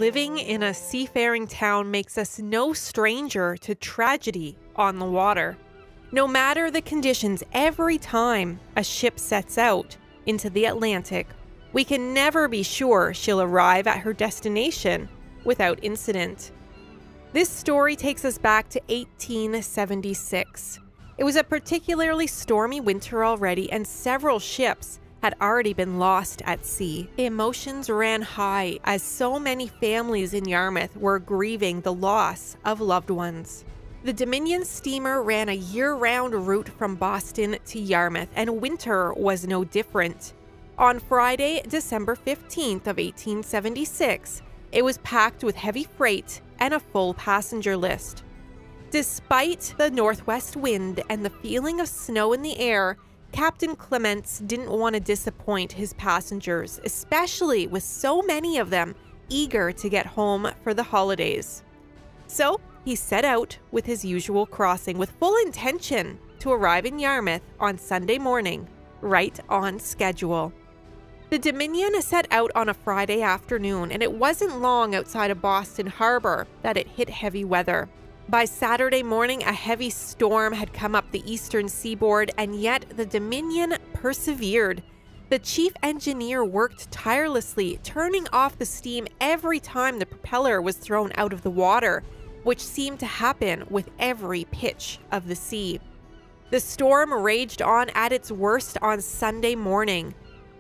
Living in a seafaring town makes us no stranger to tragedy on the water. No matter the conditions, every time a ship sets out into the Atlantic, we can never be sure she'll arrive at her destination without incident. This story takes us back to 1876. It was a particularly stormy winter already, and several ships had already been lost at sea. Emotions ran high as so many families in Yarmouth were grieving the loss of loved ones. The Dominion steamer ran a year-round route from Boston to Yarmouth, and winter was no different. On Friday, December 15th of 1876, it was packed with heavy freight and a full passenger list. Despite the northwest wind and the feeling of snow in the air, Captain Clements didn't want to disappoint his passengers, especially with so many of them eager to get home for the holidays. So he set out with his usual crossing with full intention to arrive in Yarmouth on Sunday morning, right on schedule. The Dominion set out on a Friday afternoon, and it wasn't long outside of Boston Harbor that it hit heavy weather. By Saturday morning, a heavy storm had come up the eastern seaboard, and yet the Dominion persevered. The chief engineer worked tirelessly, turning off the steam every time the propeller was thrown out of the water, which seemed to happen with every pitch of the sea. The storm raged on at its worst on Sunday morning.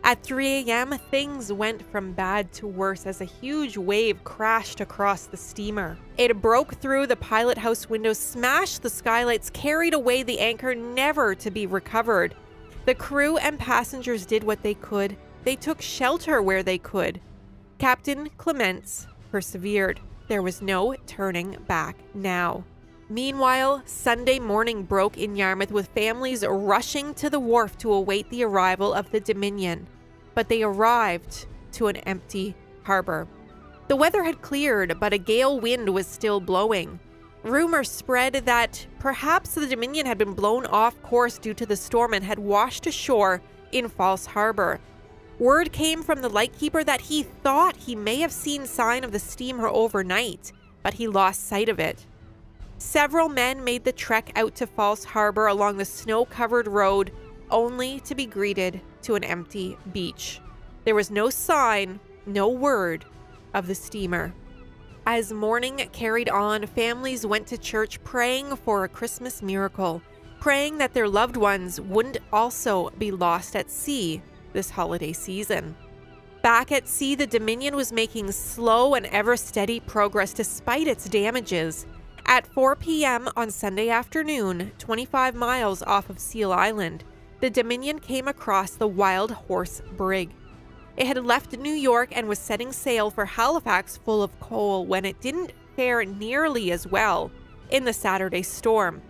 At 3 a.m., things went from bad to worse as a huge wave crashed across the steamer. It broke through the pilot house windows, smashed the skylights, carried away the anchor, never to be recovered. The crew and passengers did what they could. They took shelter where they could. Captain Clements persevered. There was no turning back now. Meanwhile, Sunday morning broke in Yarmouth with families rushing to the wharf to await the arrival of the Dominion. But they arrived to an empty harbor. The weather had cleared, but a gale wind was still blowing. Rumors spread that perhaps the Dominion had been blown off course due to the storm and had washed ashore in False Harbor. Word came from the lightkeeper that he thought he may have seen sign of the steamer overnight, but he lost sight of it. Several men made the trek out to False Harbor along the snow-covered road, only to be greeted to an empty beach. There was no sign, no word of the steamer. As morning carried on, families went to church praying for a Christmas miracle, praying that their loved ones wouldn't also be lost at sea this holiday season. Back at sea, the Dominion was making slow and ever-steady progress despite its damages. At 4 p.m. on Sunday afternoon, 25 miles off of Seal Island, the Dominion came across the Wild Horse brig. It had left New York and was setting sail for Halifax full of coal when it didn't fare nearly as well in the Saturday storm.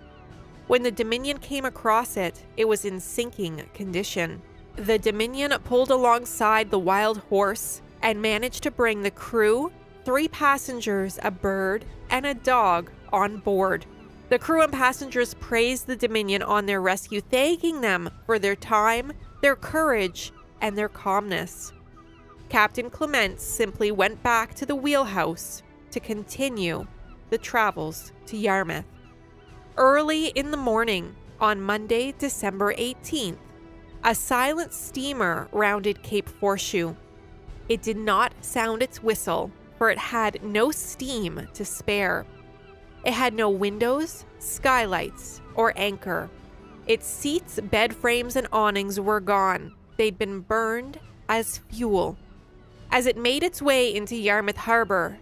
When the Dominion came across it, it was in sinking condition. The Dominion pulled alongside the Wild Horse and managed to bring the crew, 3 passengers, a bird, and a dog on board. The crew and passengers praised the Dominion on their rescue, thanking them for their time, their courage, and their calmness. Captain Clements simply went back to the wheelhouse to continue the travels to Yarmouth. Early in the morning, on Monday, December 18th, a silent steamer rounded Cape Forshue. It did not sound its whistle, for it had no steam to spare. It had no windows, skylights, or anchor. Its seats, bed frames, and awnings were gone. They'd been burned as fuel. As it made its way into Yarmouth Harbor,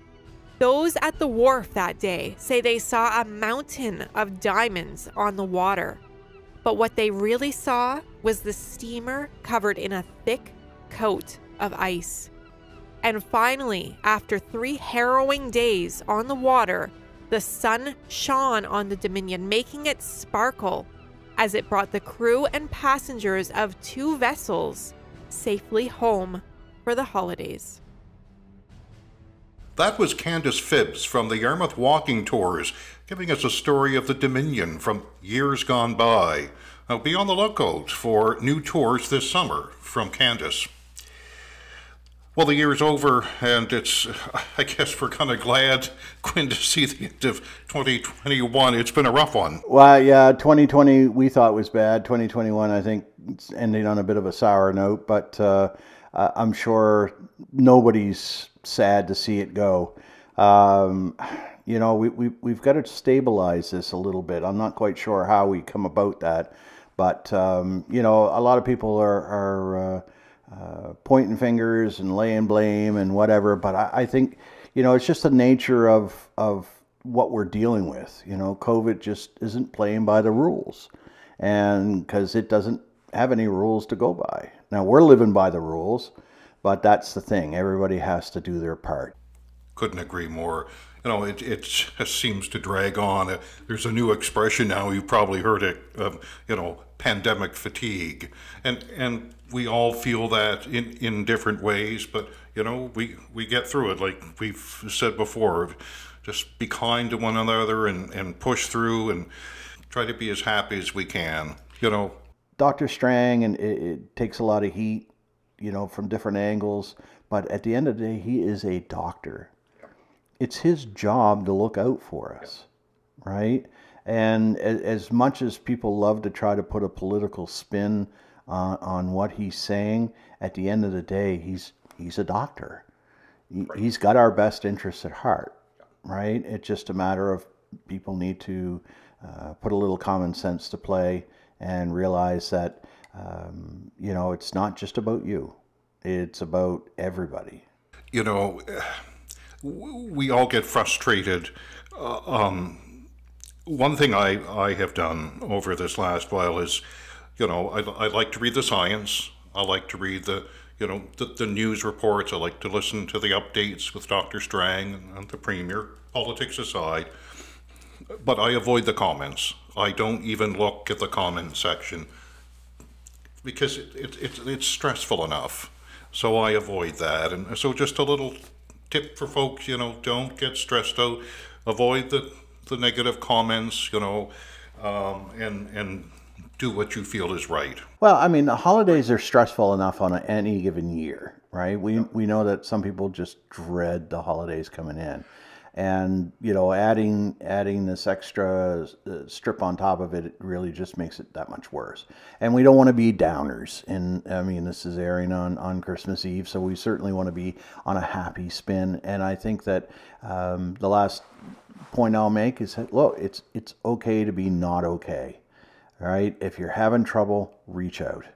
those at the wharf that day say they saw a mountain of diamonds on the water. But what they really saw was the steamer covered in a thick coat of ice. And finally, after 3 harrowing days on the water, the sun shone on the Dominion, making it sparkle as it brought the crew and passengers of 2 vessels safely home for the holidays. That was Candace Phibbs from the Yarmouth Walking Tours, giving us a story of the Dominion from years gone by. Now, be on the lookout for new tours this summer from Candace. Well, the year's over, and I guess we're kind of glad, Quinn, to see the end of 2021. It's been a rough one. Well, yeah, 2020 we thought was bad. 2021, I think, it's ending on a bit of a sour note, but I'm sure nobody's sad to see it go. You know, we've got to stabilize this a little bit. I'm not quite sure how we come about that, but you know, a lot of people are pointing fingers and laying blame and whatever. But I think, you know, it's just the nature of what we're dealing with. You know, COVID just isn't playing by the rules, and because it doesn't have any rules to go by. Now we're living by the rules, but that's the thing. Everybody has to do their part. Couldn't agree more. You know, it just seems to drag on. There's a new expression now. You've probably heard it. You know, pandemic fatigue, and we all feel that in different ways. But you know, we get through it. Like we've said before, just be kind to one another and push through and try to be as happy as we can. You know, Dr. Strang, and it takes a lot of heat, you know, from different angles. But at the end of the day, he is a doctor. It's his job to look out for us, right? And as much as people love to try to put a political spin on what he's saying, at the end of the day, he's a doctor. He's got our best interests at heart, right? It's just a matter of people need to put a little common sense to play and realize that, you know, it's not just about you. It's about everybody. You know, we all get frustrated. One thing I have done over this last while is, you know, I like to read the science. I like to read the news reports. I like to listen to the updates with Dr. Strang and the Premier, politics aside. But I avoid the comments. I don't even look at the comment section because it's stressful enough. So I avoid that. And so just a little tip for folks, you know, don't get stressed out. Avoid the negative comments, you know, and do what you feel is right. Well, I mean, the holidays are stressful enough on any given year, right? We know that some people just dread the holidays coming in. And, you know, adding this extra strip on top of it, it really just makes it that much worse. And we don't want to be downers. And I mean, this is airing on Christmas Eve, so we certainly want to be on a happy spin. And I think that the last point I'll make is that, look, it's okay to be not okay. All right? If you're having trouble, reach out.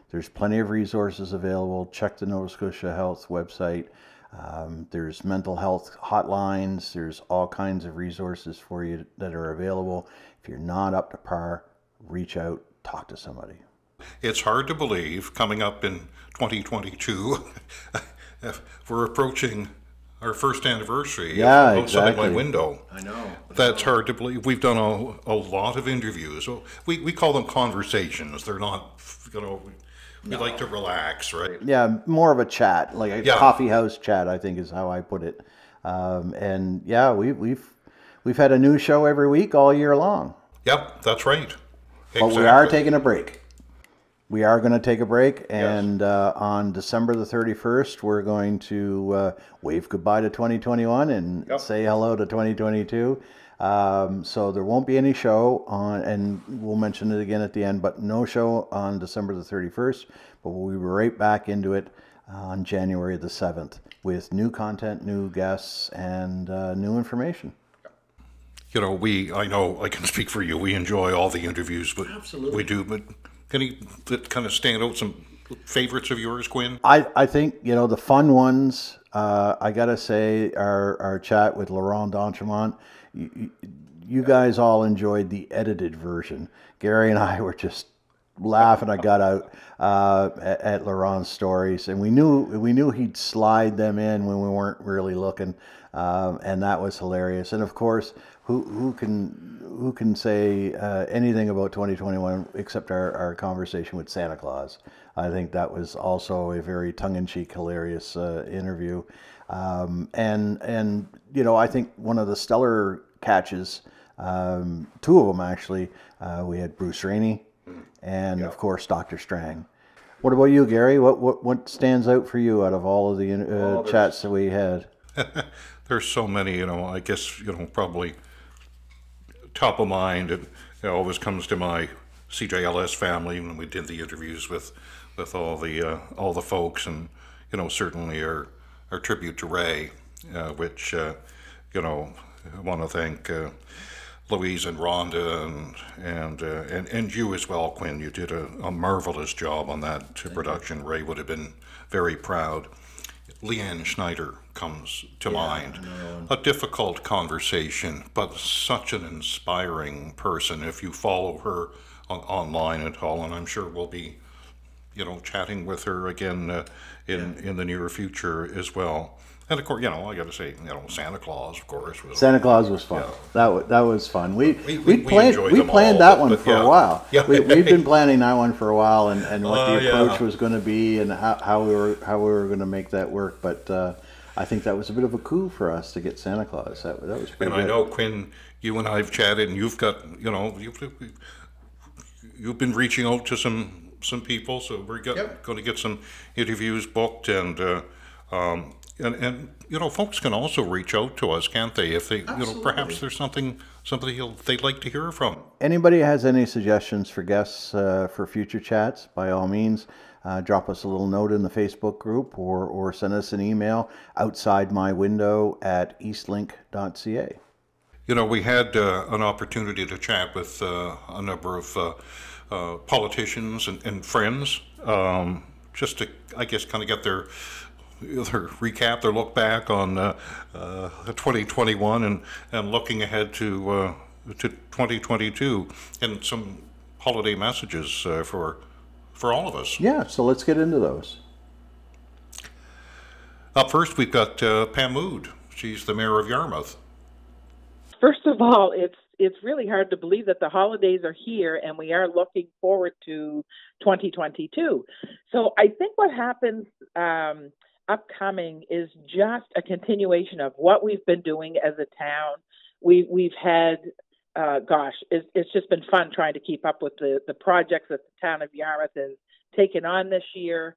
There's plenty of resources available. Check the Nova Scotia Health website. There's mental health hotlines. There's all kinds of resources for you that are available. If you're not up to par, reach out, talk to somebody. It's hard to believe, coming up in 2022, we're approaching our first anniversary of Outside My Window. I know. That's hard to believe. We've done a lot of interviews. We call them conversations. They're not, you know, we like to relax, right? Yeah, more of a chat, like a coffee house chat, I think is how I put it. And yeah, we've had a new show every week all year long. Yep, that's right. But we are taking a break. We are going to take a break, and on December the 31st, we're going to wave goodbye to 2021 and say hello to 2022. So there won't be any show on, and we'll mention it again at the end, but no show on December the 31st, but we'll be right back into it on January the 7th with new content, new guests, and new information. You know, I know I can speak for you. We enjoy all the interviews, but absolutely we do. But any that kind of stand out, some favorites of yours, Quinn? I think, you know, the fun ones, I got to say, our chat with Laurent d'Entremont. You guys all enjoyed the edited version. Gary and I were just laughing our gut out at Laurent's stories, and we knew he'd slide them in when we weren't really looking, and that was hilarious. And of course, who can say anything about 2021 except our conversation with Santa Claus? I think that was also a very tongue-in-cheek, hilarious interview. And you know, I think one of the stellar catches, two of them actually, we had Bruce Rainey and of course Dr. Strang. What about you, Gary? What stands out for you out of all of the chats that we had? There's so many, I guess, probably top of mind, and it always comes to my CJLS family when we did the interviews with all the folks, and certainly our tribute to Ray, which I want to thank Louise and Rhonda and you as well, Quinn. You did a marvelous job on that production. Ray would have been very proud. Leanne Schneider comes to mind. A difficult conversation, but such an inspiring person. If you follow her online at all, and I'm sure we'll be, chatting with her again in the near future as well. And of course, I got to say, Santa Claus, of course. Santa Claus was fun. Yeah. That was fun. We planned that one for a while. Yeah. We've been planning that one for a while, and what the approach was going to be, and how we were going to make that work. But I think that was a bit of a coup for us to get Santa Claus. That was pretty good. I know, Quinn, you and I have chatted, and you've got you've been reaching out to some people, so we're going to get some interviews booked, and folks can also reach out to us, can't they? If they, perhaps there's something they'd like to hear from. Anybody has any suggestions for guests for future chats, by all means, drop us a little note in the Facebook group, or send us an email outsidemywindow@eastlink.ca. We had an opportunity to chat with a number of politicians and friends, just to, I guess, kind of get their recap, their look back on 2021 and looking ahead to 2022, and some holiday messages for all of us. Yeah, so let's get into those. Up first, we've got Pam Mood. She's the mayor of Yarmouth. First of all, it's really hard to believe that the holidays are here and we are looking forward to 2022. So I think what happens upcoming is just a continuation of what we've been doing as a town. We've had, it's just been fun trying to keep up with the projects that the town of Yarmouth has taken on this year.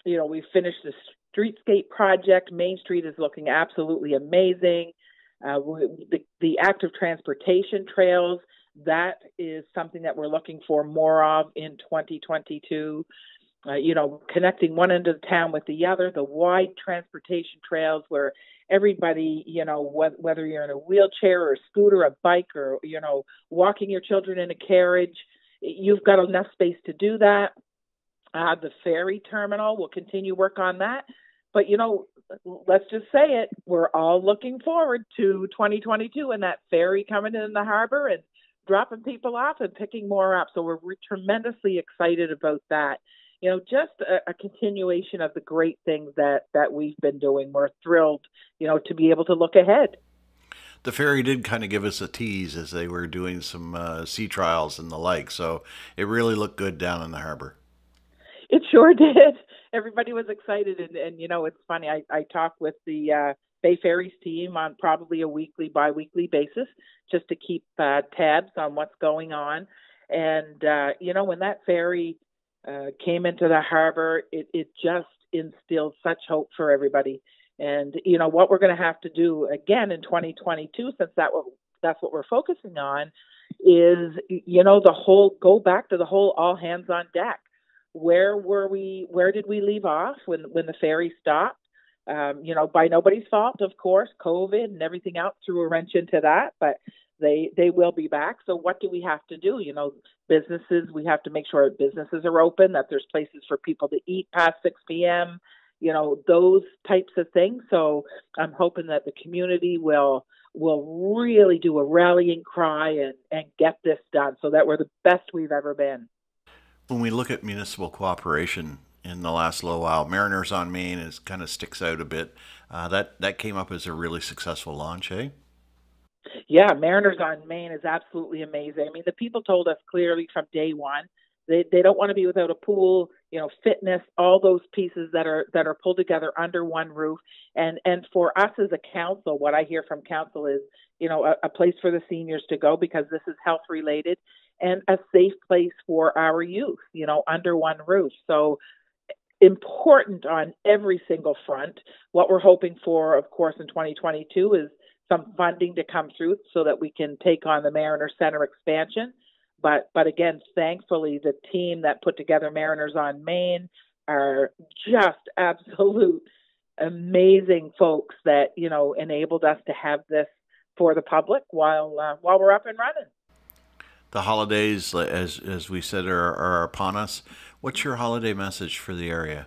We've finished the streetscape project. Main Street is looking absolutely amazing. The active transportation trails, that is something that we're looking for more of in 2022. Connecting one end of the town with the other, the wide transportation trails where everybody, whether you're in a wheelchair or a scooter, a bike, or, walking your children in a carriage, you've got enough space to do that. The ferry terminal, we'll continue work on that. But, let's just say it, we're all looking forward to 2022 and that ferry coming in the harbor and dropping people off and picking more up. So we're tremendously excited about that. Just a continuation of the great things that we've been doing. We're thrilled, to be able to look ahead. The ferry did kind of give us a tease as they were doing some sea trials and the like. So it really looked good down in the harbor. It sure did. Everybody was excited. And it's funny. I talk with the Bay Ferries team on probably a weekly, bi-weekly basis just to keep tabs on what's going on. And, when that ferry came into the harbor, it just instilled such hope for everybody. And, what we're going to have to do again in 2022, since that's what we're focusing on, is, go back to the whole all hands on deck. Where did we leave off when the ferry stopped? By nobody's fault, of course. COVID and everything else threw a wrench into that, but they will be back. So what do we have to do? Businesses, we have to make sure businesses are open, that there's places for people to eat past 6 p.m., those types of things. So I'm hoping that the community will really do a rallying cry and get this done so that we're the best we've ever been. When we look at municipal cooperation in the last little while, Mariners on Main kind of sticks out a bit. That came up as a really successful launch, eh? Yeah, Mariners on Main is absolutely amazing. I mean, the people told us clearly from day one they don't want to be without a pool, fitness, all those pieces that are pulled together under one roof. And for us as a council, what I hear from council is, a place for the seniors to go because this is health related, and a safe place for our youth, under one roof. So important on every single front. What we're hoping for, of course, in 2022 is some funding to come through so that we can take on the Mariner Center expansion. But again, thankfully, the team that put together Mariners on Main are just absolute amazing folks that, you know, enabled us to have this for the public while we're up and running. The holidays, as we said, are upon us. What's your holiday message for the area?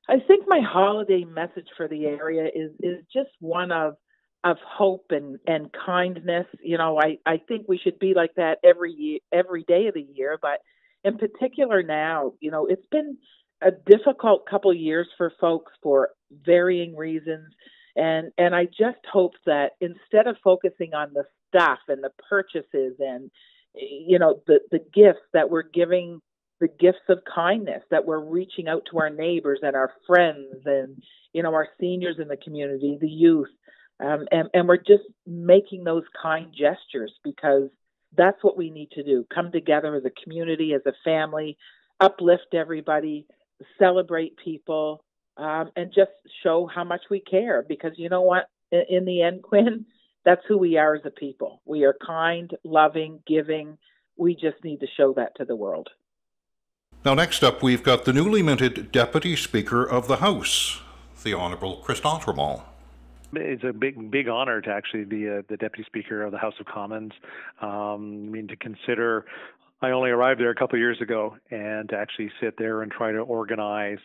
I think my holiday message for the area is just one of hope and kindness. You know, I think we should be like that every day of the year, but in particular now, you know, it's been a difficult couple of years for folks for varying reasons. And I just hope that instead of focusing on the stuff and the purchases and, you know, the gifts that we're giving, the gifts of kindness, that we're reaching out to our neighbors and our friends and, you know, our seniors in the community, the youth, and we're just making those kind gestures, because that's what we need to do. Come together as a community, as a family, uplift everybody, celebrate people, and just show how much we care. Because you know what? In the end, Quinn, that's who we are as a people. We are kind, loving, giving. We just need to show that to the world. Now, next up, we've got the newly minted Deputy Speaker of the House, the Honourable Christophe Tremont. It's a big honor to actually be the Deputy Speaker of the House of Commons. I mean, to consider, I only arrived there a couple of years ago, and to actually sit there and try to organize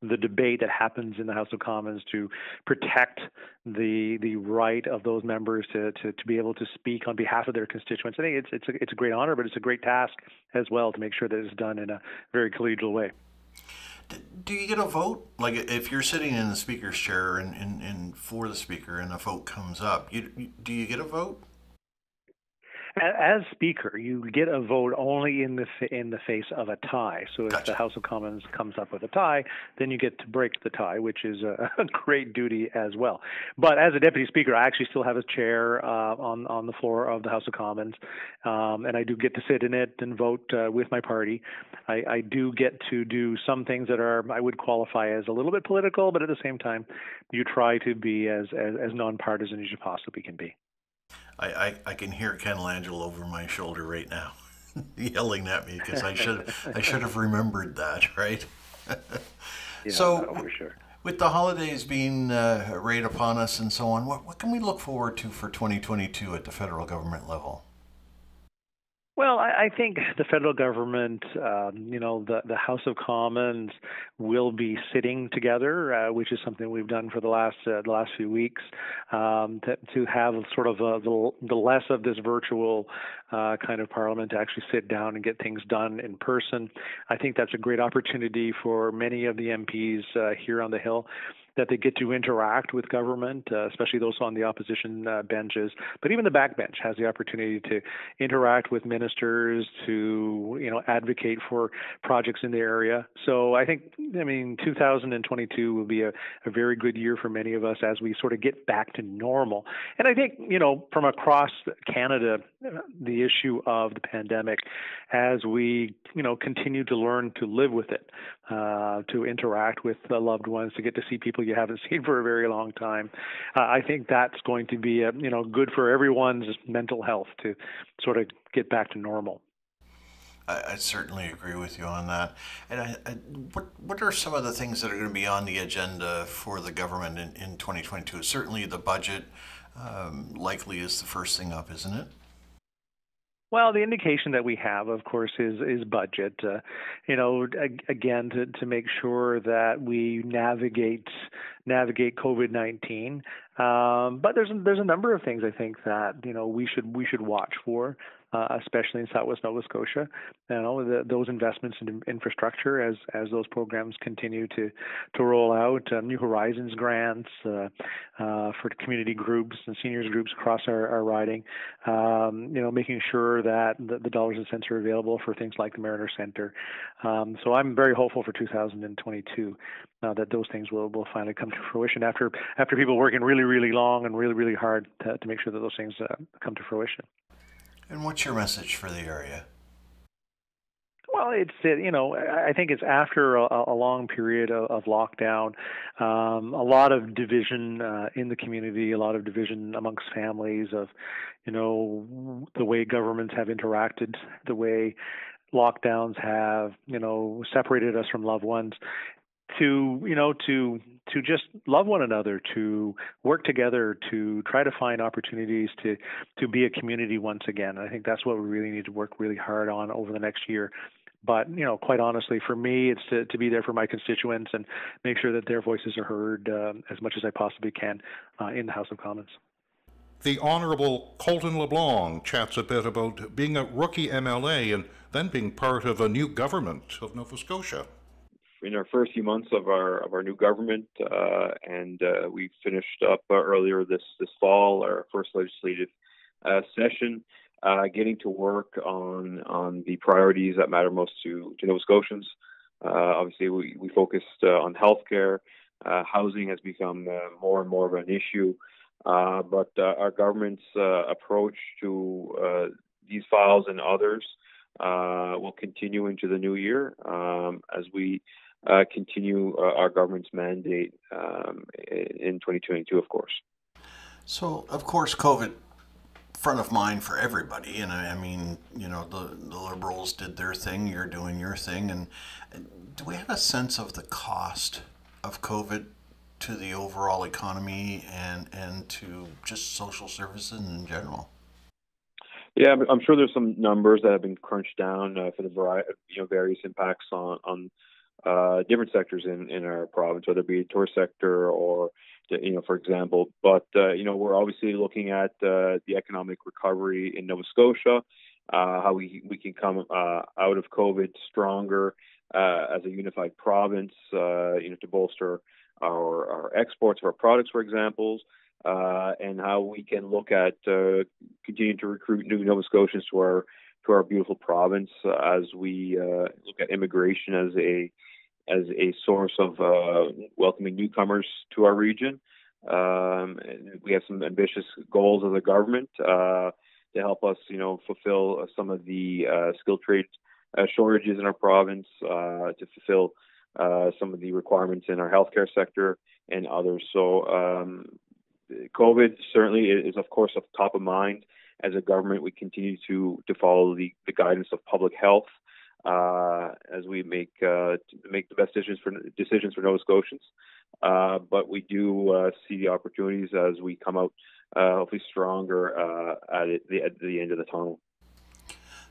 the debate that happens in the House of Commons to protect the right of those members to be able to speak on behalf of their constituents. I think it's a great honor, but it's a great task as well to make sure that it's done in a very collegial way. Do you get a vote? Like if you're sitting in the speaker's chair and for the speaker and a vote comes up, do you get a vote? As Speaker, you get a vote only in the face of a tie. So if Gotcha. the House of Commons comes up with a tie, then you get to break the tie, which is a great duty as well. But as a Deputy Speaker, I actually still have a chair on the floor of the House of Commons, and I do get to sit in it and vote with my party. I do get to do some things that I would qualify as a little bit political, but at the same time, you try to be as nonpartisan as you possibly can be. I can hear Ken Langell over my shoulder right now, yelling at me because I should have remembered that, right? Yeah, So, no, for sure. with the holidays being right upon us and so on, what can we look forward to for 2022 at the federal government level? Well, I think the federal government, the House of Commons will be sitting together, which is something we've done for the last few weeks, to have sort of the less of this virtual kind of parliament, to actually sit down and get things done in person. I think that's a great opportunity for many of the MPs here on the Hill, that they get to interact with government, especially those on the opposition benches. But even the backbench has the opportunity to interact with ministers, to advocate for projects in the area. So I think, 2022 will be a very good year for many of us as we sort of get back to normal. And I think, from across Canada, the issue of the pandemic, as we, continue to learn to live with it, to interact with loved ones, to get to see people you haven't seen for a very long time. I think that's going to be good for everyone's mental health to sort of get back to normal. I certainly agree with you on that. And what are some of the things that are going to be on the agenda for the government in 2022? Certainly the budget likely is the first thing up, isn't it? Well, the indication that we have, of course, is budget. Again, to make sure that we navigate COVID-19. But there's a number of things I think that we should watch for, especially in Southwest Nova Scotia. Those investments in infrastructure as those programs continue to roll out. New Horizons grants for community groups and seniors groups across our riding. Making sure that the dollars and cents are available for things like the Mariner Center. So I'm very hopeful for 2022 that those things will finally come to fruition after people working really, really long and really, really hard to make sure that those things come to fruition. And what's your message for the area? Well, Well, it's I think it's after a long period of lockdown, a lot of division in the community, a lot of division amongst families of, the way governments have interacted, the way lockdowns have, separated us from loved ones. To just love one another, to work together, to try to find opportunities to be a community once again. I think that's what we really need to work really hard on over the next year. But, quite honestly, for me, it's to be there for my constituents and make sure that their voices are heard as much as I possibly can in the House of Commons. The Honourable Colton LeBlanc chats a bit about being a rookie MLA and then being part of a new government of Nova Scotia. In our first few months of our new government, and we finished up earlier this fall our first legislative session, getting to work on the priorities that matter most to Nova Scotians. Obviously, we focused on healthcare. Housing has become more and more of an issue, but our government's approach to these files and others will continue into the new year as we continue our government's mandate in 2022, of course. So, of course, COVID front of mind for everybody, and I mean, the Liberals did their thing, you're doing your thing, and do we have a sense of the cost of COVID to the overall economy and to just social services in general? Yeah, I'm sure there's some numbers that have been crunched down for the variety, various impacts on different sectors in our province, whether it be the tourist sector or, for example. But, we're obviously looking at the economic recovery in Nova Scotia, how we can come out of COVID stronger as a unified province, to bolster our exports of our products, for example, and how we can look at continuing to recruit new Nova Scotians to our beautiful province as we look at immigration as a source of welcoming newcomers to our region. We have some ambitious goals as a government to help us, fulfill some of the skilled trade shortages in our province, to fulfill some of the requirements in our healthcare sector and others. So COVID certainly is, of course, at the top of mind. As a government, we continue to follow the guidance of public health as we make the best decisions for Nova Scotians. But we do see the opportunities as we come out hopefully stronger at the end of the tunnel.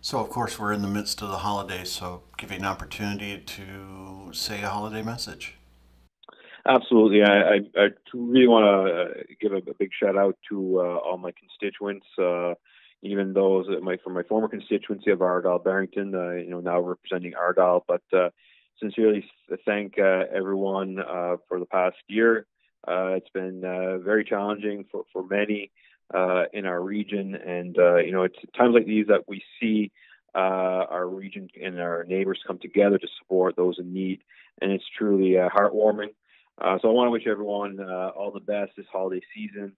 So, of course, we're in the midst of the holidays, so give you an opportunity to say a holiday message. Absolutely. I really want to give a big shout out to all my constituents, even those from my former constituency of Argyle Barrington, now representing Argyle, but sincerely thank everyone for the past year. It's been very challenging for many in our region, and it's times like these that we see our region and our neighbors come together to support those in need, and it's truly heartwarming. So I want to wish everyone all the best this holiday season.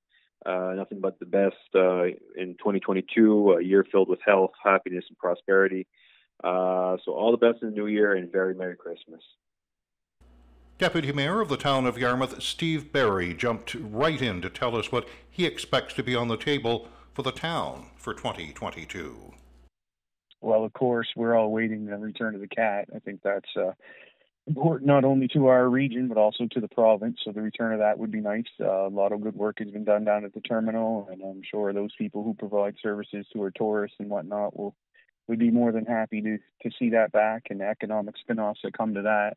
Nothing but the best in 2022, a year filled with health, happiness, and prosperity. So all the best in the new year, and very Merry Christmas. Deputy Mayor of the town of Yarmouth, Steve Barry, jumped right in to tell us what he expects to be on the table for the town for 2022. Well, of course, we're all waiting the return of the cat. I think that's important not only to our region, but also to the province. So the return of that would be nice. A lot of good work has been done down at the terminal, and I'm sure those people who provide services to our tourists and whatnot would be more than happy to see that back, and the economic spin-offs that come to that.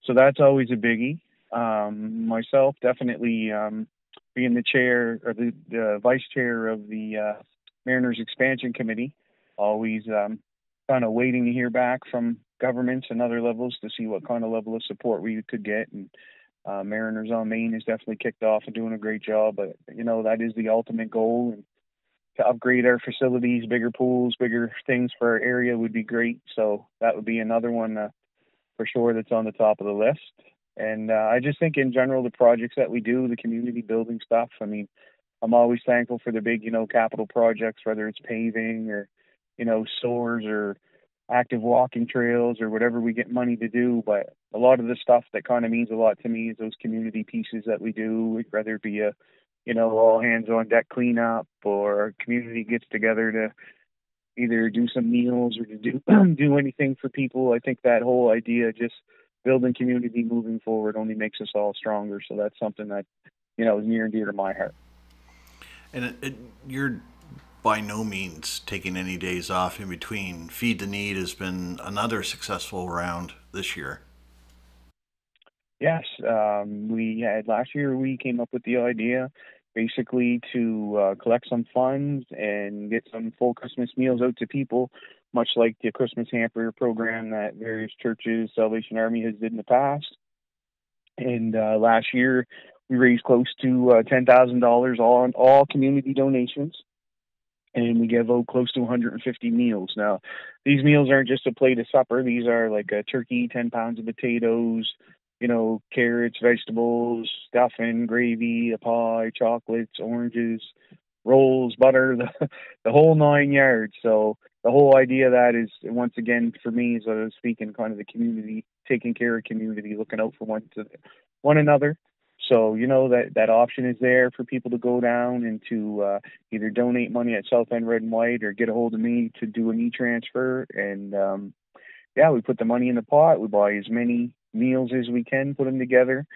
So that's always a biggie. Myself, definitely being the chair or the vice chair of the Mariners Expansion Committee, always kind of waiting to hear back from governments and other levels to see what kind of level of support we could get. And Mariners on Main has definitely kicked off and doing a great job. But, that is the ultimate goal. And to upgrade our facilities, bigger pools, bigger things for our area would be great. So that would be another one for sure that's on the top of the list. And I just think in general, the projects that we do, the community building stuff, I mean, I'm always thankful for the big, capital projects, whether it's paving or, sewers or active walking trails or whatever we get money to do. But a lot of the stuff that kind of means a lot to me is those community pieces that we do, whether it be a, all hands on deck cleanup, or a community gets together to either do some meals or to do do anything for people. I think that whole idea, just building community moving forward, only makes us all stronger. So that's something that, is near and dear to my heart. And you're by no means taking any days off in between. Feed the Need has been another successful round this year. Yes, we had last year. We came up with the idea, basically, to collect some funds and get some full Christmas meals out to people, much like the Christmas hamper program that various churches, Salvation Army has did in the past. And last year, we raised close to $10,000 on all community donations, and we gave out close to 150 meals. Now, these meals aren't just a plate of supper. These are like a turkey, 10 pounds of potatoes, carrots, vegetables, stuffing, gravy, a pie, chocolates, oranges, rolls, butter, the whole 9 yards. So the whole idea of that is, once again, for me, as I was speaking, kind of the community, taking care of community, looking out for one another. So, that option is there for people to go down and to either donate money at South End Red and White, or get a hold of me to do an e-transfer. And, we put the money in the pot. We buy as many meals as we can, put them together,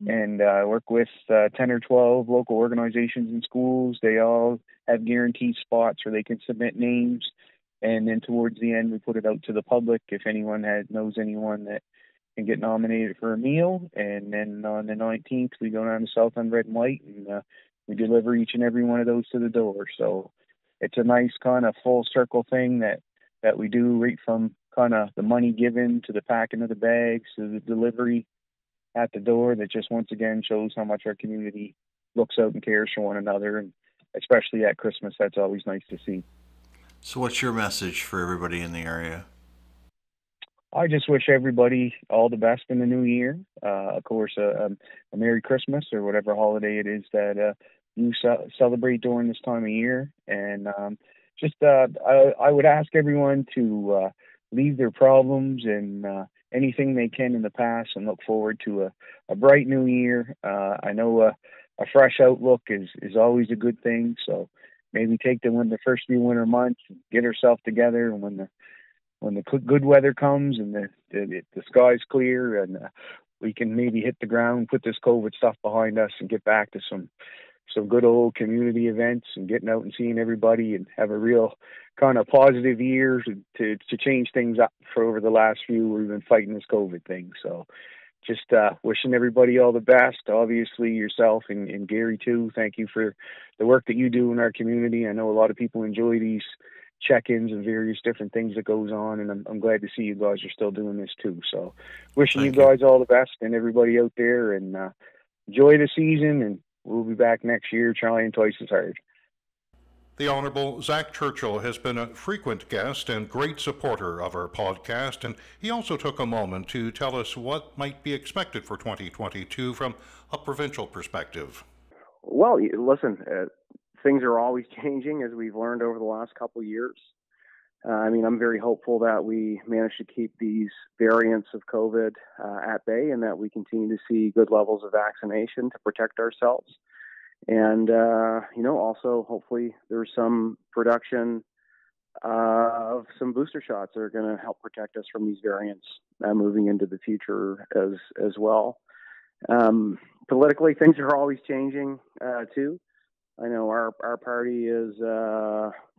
and work with 10 or 12 local organizations and schools. They all have guaranteed spots where they can submit names. And then towards the end, we put it out to the public if anyone knows anyone that can get nominated for a meal. And then on the 19th, we go down to South End Red and White, and we deliver each and every one of those to the door. So it's a nice kind of full circle thing that we do, right from kind of the money given to the packing of the bags to the delivery at the door, that just once again shows how much our community looks out and cares for one another. And especially at Christmas, that's always nice to see. So what's your message for everybody in the area? I just wish everybody all the best in the new year. Of course, a Merry Christmas, or whatever holiday it is that you celebrate during this time of year. And I would ask everyone to leave their problems and anything they can in the past, and look forward to a bright new year. I know a fresh outlook is always a good thing. So maybe take the first few winter months, get ourselves together, and when the good weather comes and the sky's clear, and we can maybe hit the ground, put this COVID stuff behind us, and get back to some good old community events and getting out and seeing everybody, and have a real kind of positive year to change things up for over the last few. We've been fighting this COVID thing. So just wishing everybody all the best. Obviously yourself and Gary too. Thank you for the work that you do in our community. I know a lot of people enjoy these check-ins and various different things that goes on, and I'm glad to see you guys are still doing this too. So wishing you guys all the best, and everybody out there, and enjoy the season, and we'll be back next year trying twice as hard. The Honourable Zach Churchill has been a frequent guest and great supporter of our podcast, and he also took a moment to tell us what might be expected for 2022 from a provincial perspective. Well, listen, things are always changing, as we've learned over the last couple of years. I'm very hopeful that we manage to keep these variants of COVID at bay, and that we continue to see good levels of vaccination to protect ourselves. And, also hopefully there's some production of some booster shots that are going to help protect us from these variants moving into the future as well. Politically, things are always changing too. I know our party is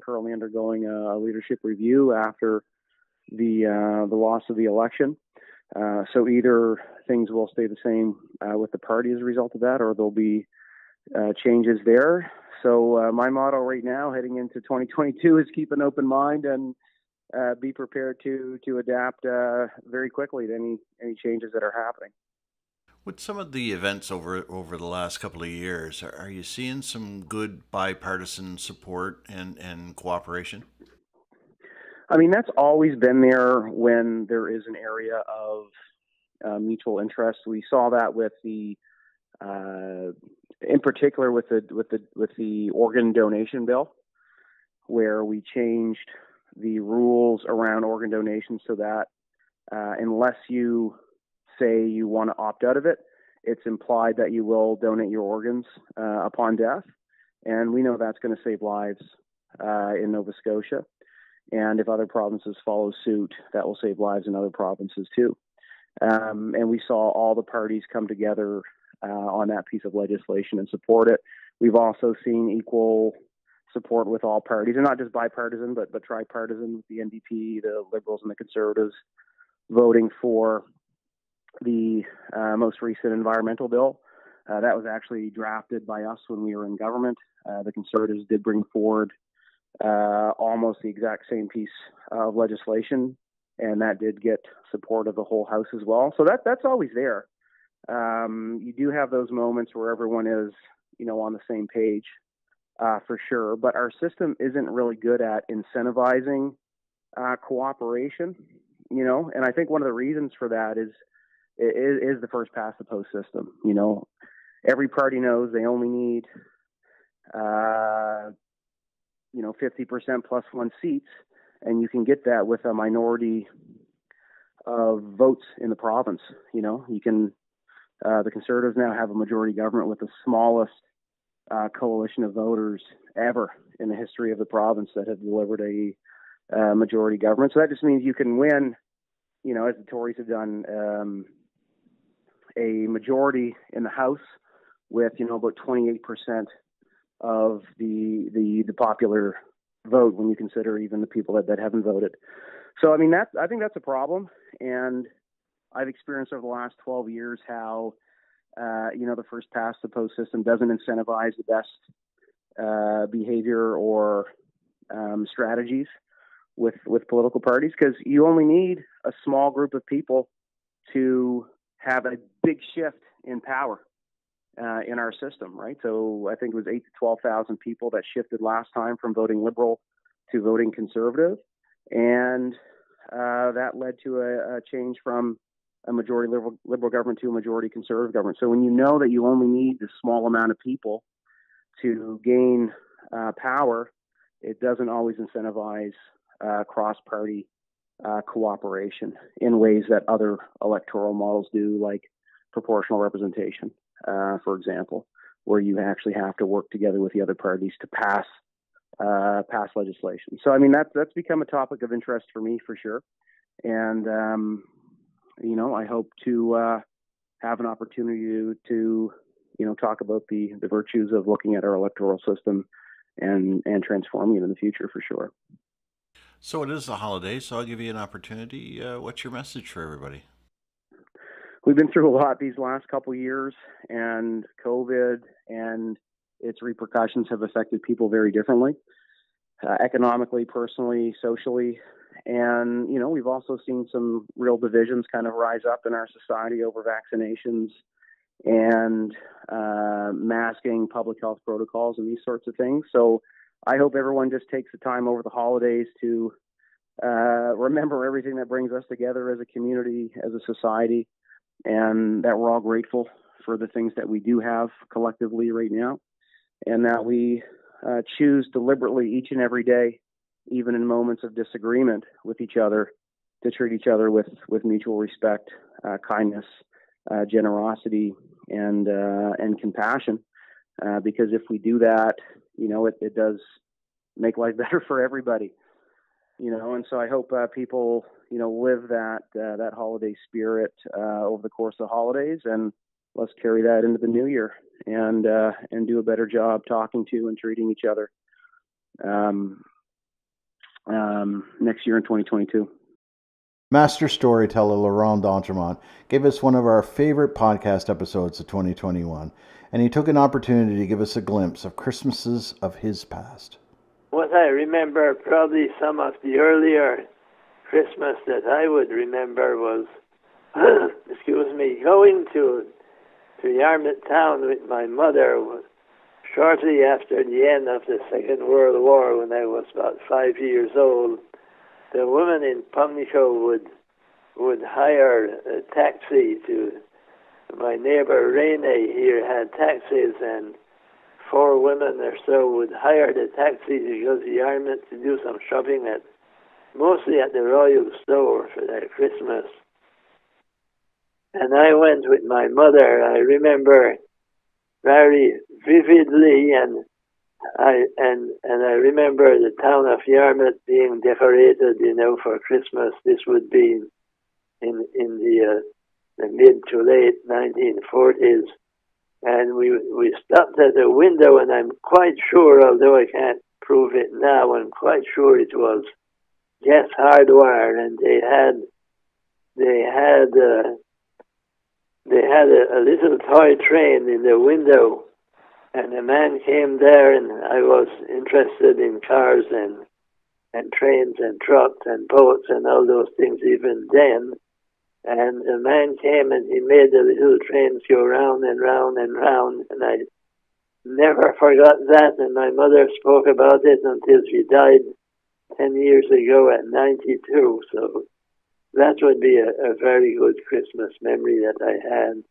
currently undergoing a leadership review after the loss of the election. So either things will stay the same with the party as a result of that, or there'll be changes there. So my motto right now, heading into 2022, is keep an open mind and be prepared to adapt very quickly to any changes that are happening. With some of the events over the last couple of years, are you seeing some good bipartisan support and cooperation? That's always been there when there is an area of mutual interest. We saw that with in particular with the organ donation bill, where we changed the rules around organ donation so that unless you say you want to opt out of it, it's implied that you will donate your organs upon death. And we know that's going to save lives in Nova Scotia. And if other provinces follow suit, that will save lives in other provinces too. And we saw all the parties come together on that piece of legislation and support it. We've also seen equal support with all parties, and not just bipartisan, but tripartisan, with the NDP, the Liberals, and the Conservatives voting for the most recent environmental bill. That was actually drafted by us when we were in government. The Conservatives did bring forward almost the exact same piece of legislation, and that did get support of the whole House as well. So that's always there. You do have those moments where everyone is, on the same page, for sure. But our system isn't really good at incentivizing cooperation, And I think one of the reasons for that is the first past the post system. Every party knows they only need 50% plus one seats, and you can get that with a minority of votes in the province. You can. The Conservatives now have a majority government with the smallest coalition of voters ever in the history of the province that have delivered a majority government. So that just means you can win, as the Tories have done, a majority in the House with, about 28% of the popular vote when you consider even the people that haven't voted. So, I think that's a problem. And I've experienced over the last 12 years how, the first past the post system doesn't incentivize the best behavior or strategies with political parties, because you only need a small group of people to have a big shift in power in our system, right? So I think it was 8,000 to 12,000 people that shifted last time from voting Liberal to voting Conservative, and that led to a change from a majority liberal government to a majority Conservative government. So when you know that you only need this small amount of people to gain power, it doesn't always incentivize cross-party cooperation in ways that other electoral models do, like proportional representation, for example, where you actually have to work together with the other parties to pass legislation. So, that's become a topic of interest for me, for sure. And, I hope to have an opportunity to talk about the virtues of looking at our electoral system and transforming it in the future, for sure. So it is the holidays, so I'll give you an opportunity. What's your message for everybody? We've been through a lot these last couple of years, and COVID and its repercussions have affected people very differently, economically, personally, socially. And, we've also seen some real divisions kind of rise up in our society over vaccinations and masking, public health protocols, and these sorts of things. So I hope everyone just takes the time over the holidays to remember everything that brings us together as a community, as a society, and that we're all grateful for the things that we do have collectively right now, and that we choose deliberately each and every day, even in moments of disagreement with each other, to treat each other with mutual respect, kindness, generosity, and compassion. Because if we do that, it does make life better for everybody. And so I hope people, live that holiday spirit over the course of the holidays, and let's carry that into the new year and do a better job talking to and treating each other next year in 2022. Master storyteller Laurent d'Entremont gave us one of our favorite podcast episodes of 2021, and he took an opportunity to give us a glimpse of Christmases of his past. What I remember, probably some of the earlier Christmas that I would remember was, going to Yarmouth Town with my mother shortly after the end of the Second World War, when I was about 5 years old. The woman in Pumlico would hire a taxi to my neighbor Rene here had taxis, and 4 women or so would hire the taxi to go to Yarmouth to do some shopping at mostly at the Royal Store for their Christmas. And I went with my mother. I remember very vividly, and I remember the town of Yarmouth being decorated, for Christmas. This would be in the mid to late 1940s, and we stopped at a window, and I'm quite sure, although I can't prove it now, I'm quite sure it was Guess Hardware, and they had a little toy train in the window, and a man came there, and I was interested in cars and trains and trucks and boats and all those things even then. And the man came and he made the little trains go round and round and round, and I never forgot that. And my mother spoke about it until she died 10 years ago at 92. So that would be a very good Christmas memory that I had.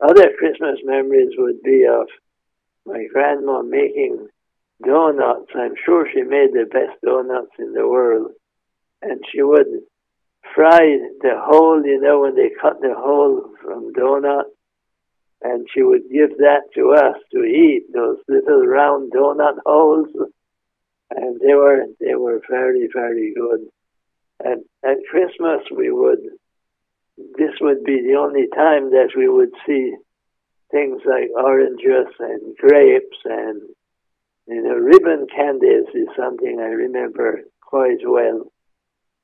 Other Christmas memories would be of my grandma making donuts. I'm sure she made the best donuts in the world. And she would fry the hole, when they cut the hole from donut. And she would give that to us to eat, those little round donut holes. And they were very, very good. And at Christmas this would be the only time that we would see things like oranges and grapes and, ribbon candies is something I remember quite well.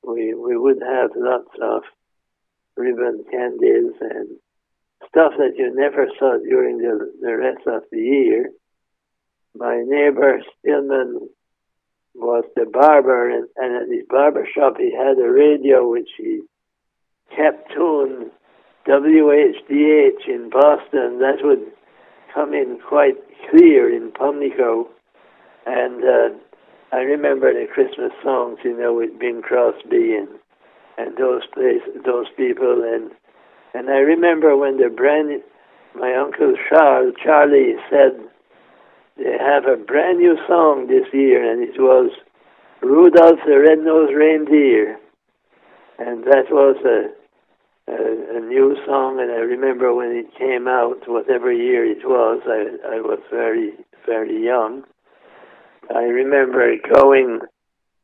We would have lots of ribbon candies and stuff that you never saw during the rest of the year. My neighbor Stillman was the barber, and at his barber shop he had a radio which he kept tuned WHDH in Boston. That would come in quite clear in Pimlico. And I remember the Christmas songs, with Bing Crosby and those people. And I remember when my Uncle Charlie said, they have a brand new song this year, and it was Rudolph the Red-Nosed Reindeer. And that was a new song, and I remember when it came out, whatever year it was, I was very, very young. I remember going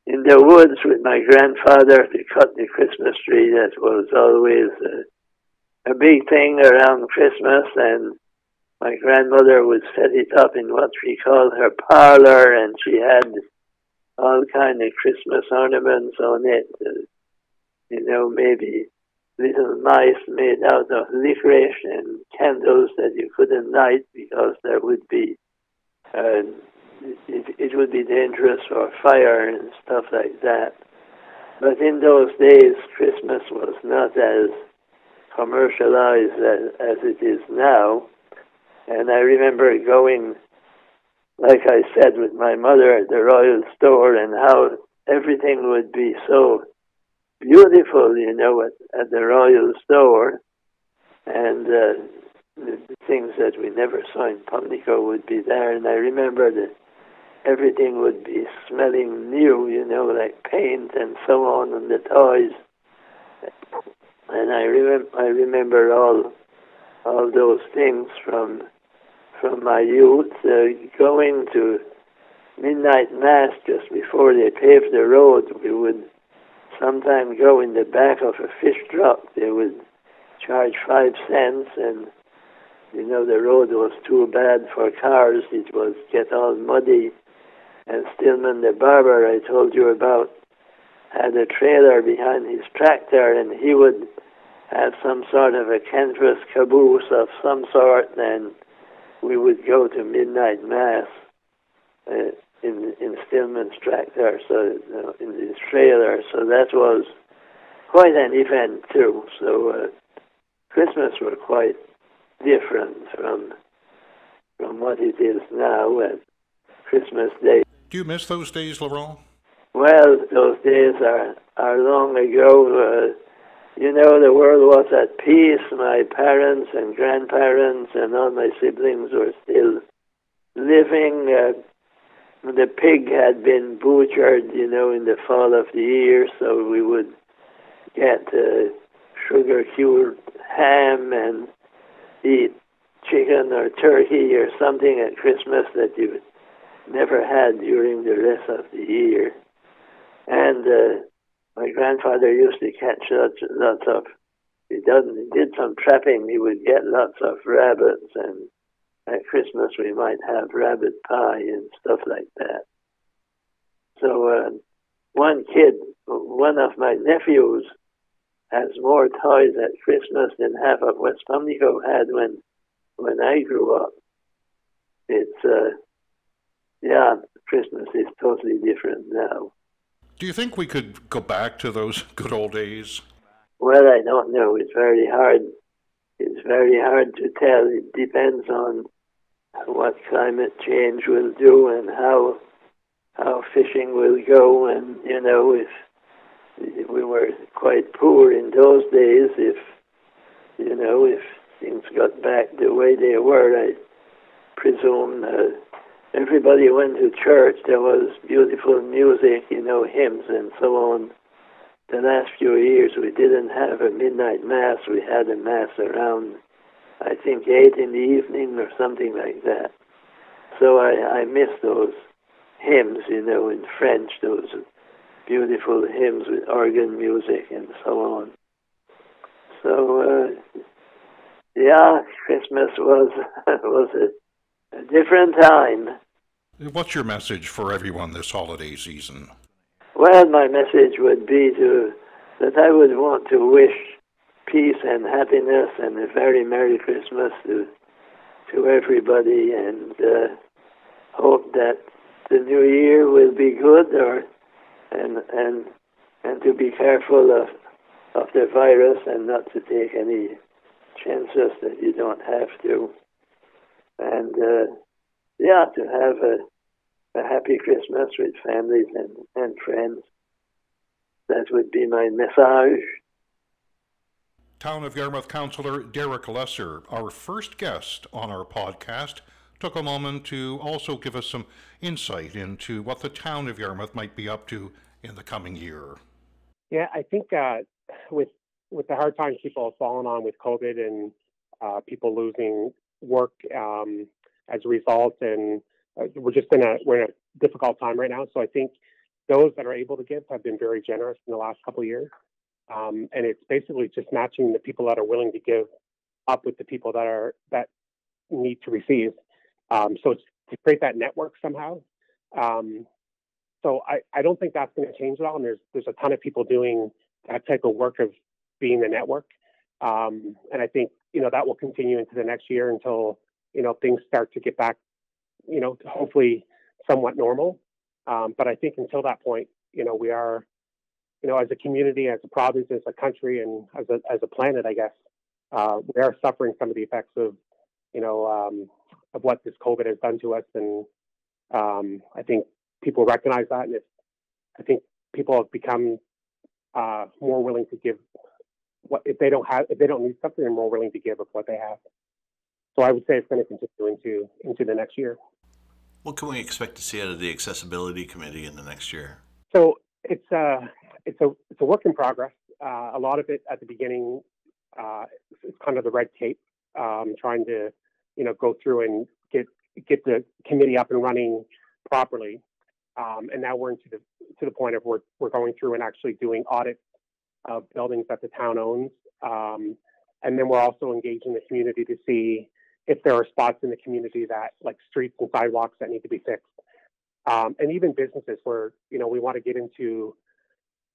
in the woods with my grandfather to cut the Christmas tree. That was always a big thing around Christmas, and my grandmother would set it up in what we called her parlor, and she had all kind of Christmas ornaments on it. Maybe little mice made out of licorice and candles that you couldn't light because there would be it would be dangerous for fire and stuff like that. But in those days, Christmas was not as commercialized as it is now. And I remember going, like I said, with my mother at the Royal Store, and how everything would be so beautiful, at the Royal Store. And the things that we never saw in Pimlico would be there. And I remember that everything would be smelling new, like paint and so on, and the toys. And I remember all those things from my youth, going to midnight mass just before they paved the road. We would sometimes go in the back of a fish truck. They would charge 5 cents, and the road was too bad for cars. It was get all muddy. And Stillman, the barber I told you about, had a trailer behind his tractor, and he would have some sort of a canvas caboose of some sort, and we would go to midnight mass in Stillman's tractor, so in his trailer. So that was quite an event too. So Christmas were quite different from what it is now at Christmas Day. Do you miss those days, Laurent? Well, those days are long ago. The world was at peace. My parents and grandparents and all my siblings were still living. the pig had been butchered, in the fall of the year, so we would get sugar-cured ham and eat chicken or turkey or something at Christmas that you never had during the rest of the year. And my grandfather used to catch lots of, he did some trapping, he would get lots of rabbits, and at Christmas we might have rabbit pie and stuff like that. So one of my nephews has more toys at Christmas than half of West Pimlico had when I grew up. It's, Christmas is totally different now. Do you think we could go back to those good old days? Well, I don't know. It's very hard. It's very hard to tell. It depends on what climate change will do and how fishing will go. And, if we were quite poor in those days, if things got back the way they were, I presume everybody went to church. There was beautiful music, hymns and so on. The last few years we didn't have a midnight mass. We had a mass around, I think, 8 in the evening or something like that. So I miss those hymns, in French, those beautiful hymns with organ music and so on. So, Christmas was a different time. What's your message for everyone this holiday season? Well, my message would be that I would want to wish peace and happiness and a very Merry Christmas to everybody, and hope that the new year will be good, and to be careful of the virus and not to take any chances that you don't have to, and to have a happy Christmas with families and friends. That would be my message. Town of Yarmouth Councillor Derek Lesser, our first guest on our podcast, took a moment to also give us some insight into what the town of Yarmouth might be up to in the coming year. Yeah, I think with the hard times people have fallen on with COVID and people losing work as a result, and we're in a difficult time right now. So I think those that are able to give have been very generous in the last couple of years. And it's basically just matching the people that are willing to give up with the people that need to receive. So it's to create that network somehow. So I don't think that's going to change at all. And there's a ton of people doing that type of work of being the network. And I think, that will continue into the next year until, things start to get back, hopefully somewhat normal. But I think until that point, we are, as a community, as a province, as a country, and as a planet, I guess, we are suffering some of the effects of, of what this COVID has done to us. And I think people recognize that, and I think people have become more willing to give. If they don't need something, they're more willing to give of what they have. So I would say it's going to continue into the next year. What can we expect to see out of the Accessibility Committee in the next year? So it's a work in progress. A lot of it at the beginning is kind of the red tape, trying to go through and get the committee up and running properly. And now we're to the point of we're going through and actually doing audits of buildings that the town owns. And then we're also engaging the community to see if there are spots in the community that, like streets and sidewalks, that need to be fixed. And even businesses where, we want to get into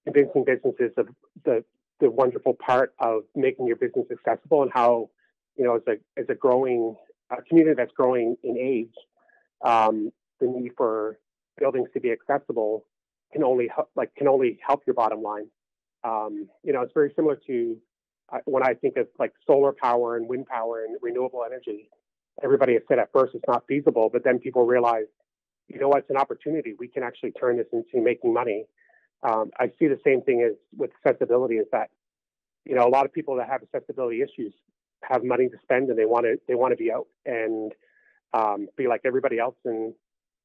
convincing businesses of the wonderful part of making your business accessible, and how, as a growing community that's growing in age, the need for buildings to be accessible can only help your bottom line. It's very similar to when I think of like solar power and wind power and renewable energy. Everybody has said at first it's not feasible, but then people realize, it's an opportunity. We can actually turn this into making money. I see the same thing as with accessibility, is that, a lot of people that have accessibility issues have money to spend, and they want to be out and be like everybody else, and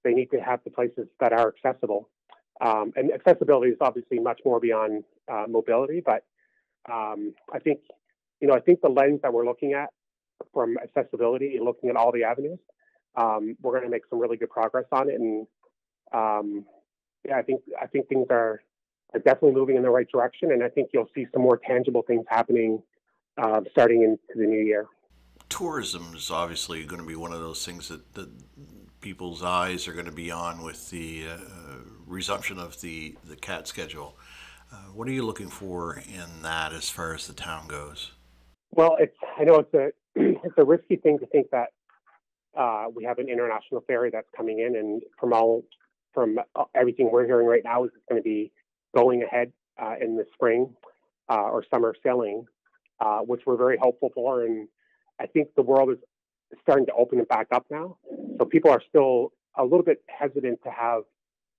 they need to have the places that are accessible. And accessibility is obviously much more beyond mobility, but I think the lens that we're looking at from accessibility and looking at all the avenues, we're going to make some really good progress on it. And I think things are definitely moving in the right direction. And I think you'll see some more tangible things happening starting into the new year. Tourism is obviously going to be one of those things that people's eyes are going to be on with the resumption of the CAT schedule. What are you looking for in that as far as the town goes? Well, I know it's a risky thing to think that we have an international ferry that's coming in, and from everything we're hearing right now is it's going to be going ahead in the spring or summer sailing, which we're very hopeful for. And I think the world is starting to open it back up now. So people are still a little bit hesitant to have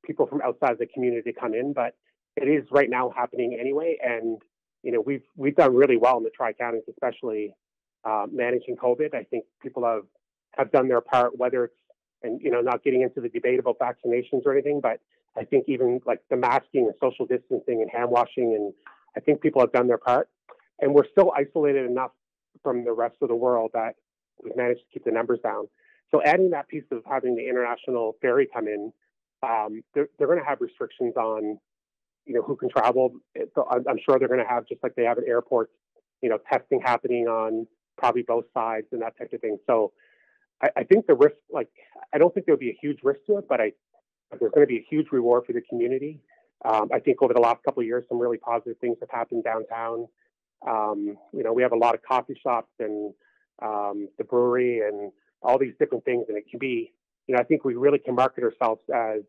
people from outside the community come in, but it is right now happening anyway. And, we've done really well in the Tri-Counties, especially managing COVID. I think people have done their part, whether it's, and, not getting into the debate about vaccinations or anything, but I think even like the masking and social distancing and hand washing, and I think people have done their part. And we're still isolated enough from the rest of the world that we've managed to keep the numbers down. So adding that piece of having the international ferry come in, they're going to have restrictions on, who can travel. So I'm sure they're going to have, just like they have at airports, testing happening on probably both sides and that type of thing. So I think the risk, I don't think there'll be a huge risk to it, but there's going to be a huge reward for the community. I think over the last couple of years, some really positive things have happened downtown. We have a lot of coffee shops and the brewery and all these different things, and it can be, I think we really can market ourselves as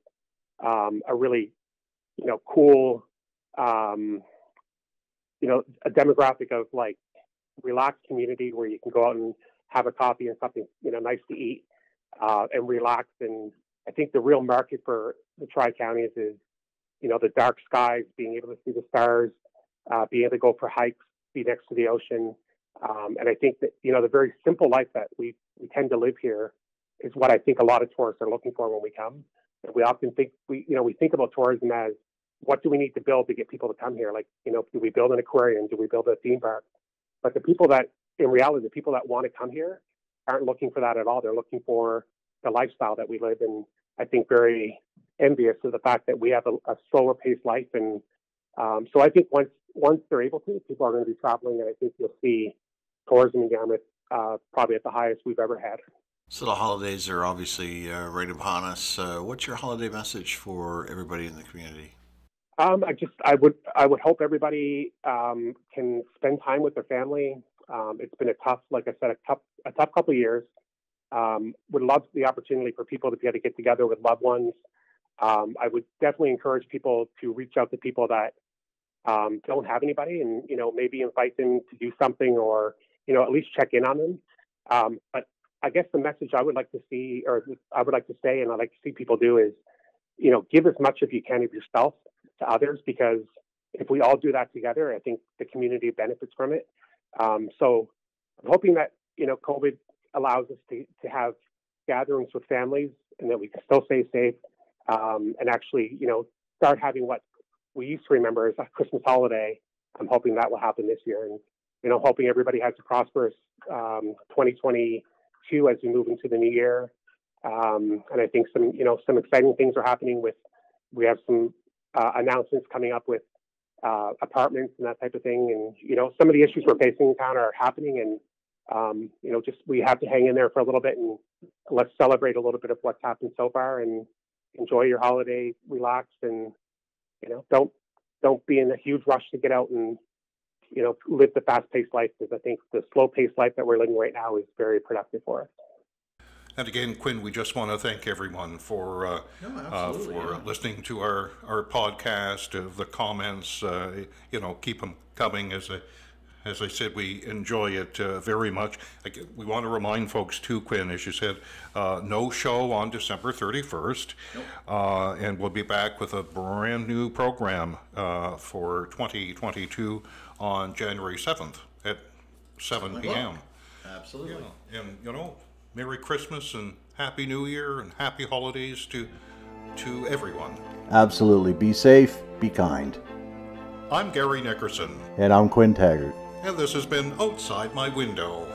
a really, cool, a demographic of like relaxed community where you can go out and have a coffee and something, nice to eat and relax. And I think the real market for the Tri-Counties is, the dark skies, being able to see the stars, being able to go for hikes, be next to the ocean. And I think that, the very simple life that we tend to live here is what I think a lot of tourists are looking for when we come. And we often think, we think about tourism as, what do we need to build to get people to come here? Like, do we build an aquarium? Do we build a theme park? But in reality, the people that want to come here aren't looking for that at all. They're looking for the lifestyle that we live in. I think very envious of the fact that we have a slower paced life. And so I think once they're able to, people are going to be traveling, and I think you'll see tourism in Yarmouth probably at the highest we've ever had. So the holidays are obviously right upon us. What's your holiday message for everybody in the community? I would hope everybody can spend time with their family. It's been a tough couple of years. Would love the opportunity for people to be able to get together with loved ones. I would definitely encourage people to reach out to people that don't have anybody, and maybe invite them to do something, or at least check in on them. But I guess the message I would like to see, or I would like to say, and I like to see people do is, give as much as you can of yourself to others, because if we all do that together, I think the community benefits from it. So I'm hoping that, COVID allows us to have gatherings with families, and that we can still stay safe, and actually, start having what we used to remember as a Christmas holiday. I'm hoping that will happen this year, and, hoping everybody has a prosperous 2022 as we move into the new year. And I think some exciting things are happening we have some announcements coming up with apartments and that type of thing. And, some of the issues we're facing in town are happening, and, just we have to hang in there for a little bit, and let's celebrate a little bit of what's happened so far, and enjoy your holiday, relax, and, don't be in a huge rush to get out and, live the fast-paced life, because I think the slow-paced life that we're living right now is very productive for us. And again, Quinn, we just want to thank everyone for listening to our podcast, the comments. Keep them coming. As I said, we enjoy it very much. We want to remind folks too, Quinn, as you said, no show on December 31st. Nope. And we'll be back with a brand new program for 2022 on January 7th at 7 p.m. Absolutely. Yeah. And, Merry Christmas and Happy New Year and Happy Holidays to everyone. Absolutely. Be safe, be kind. I'm Gary Nickerson. And I'm Quinn Taggart. And this has been Outside My Window.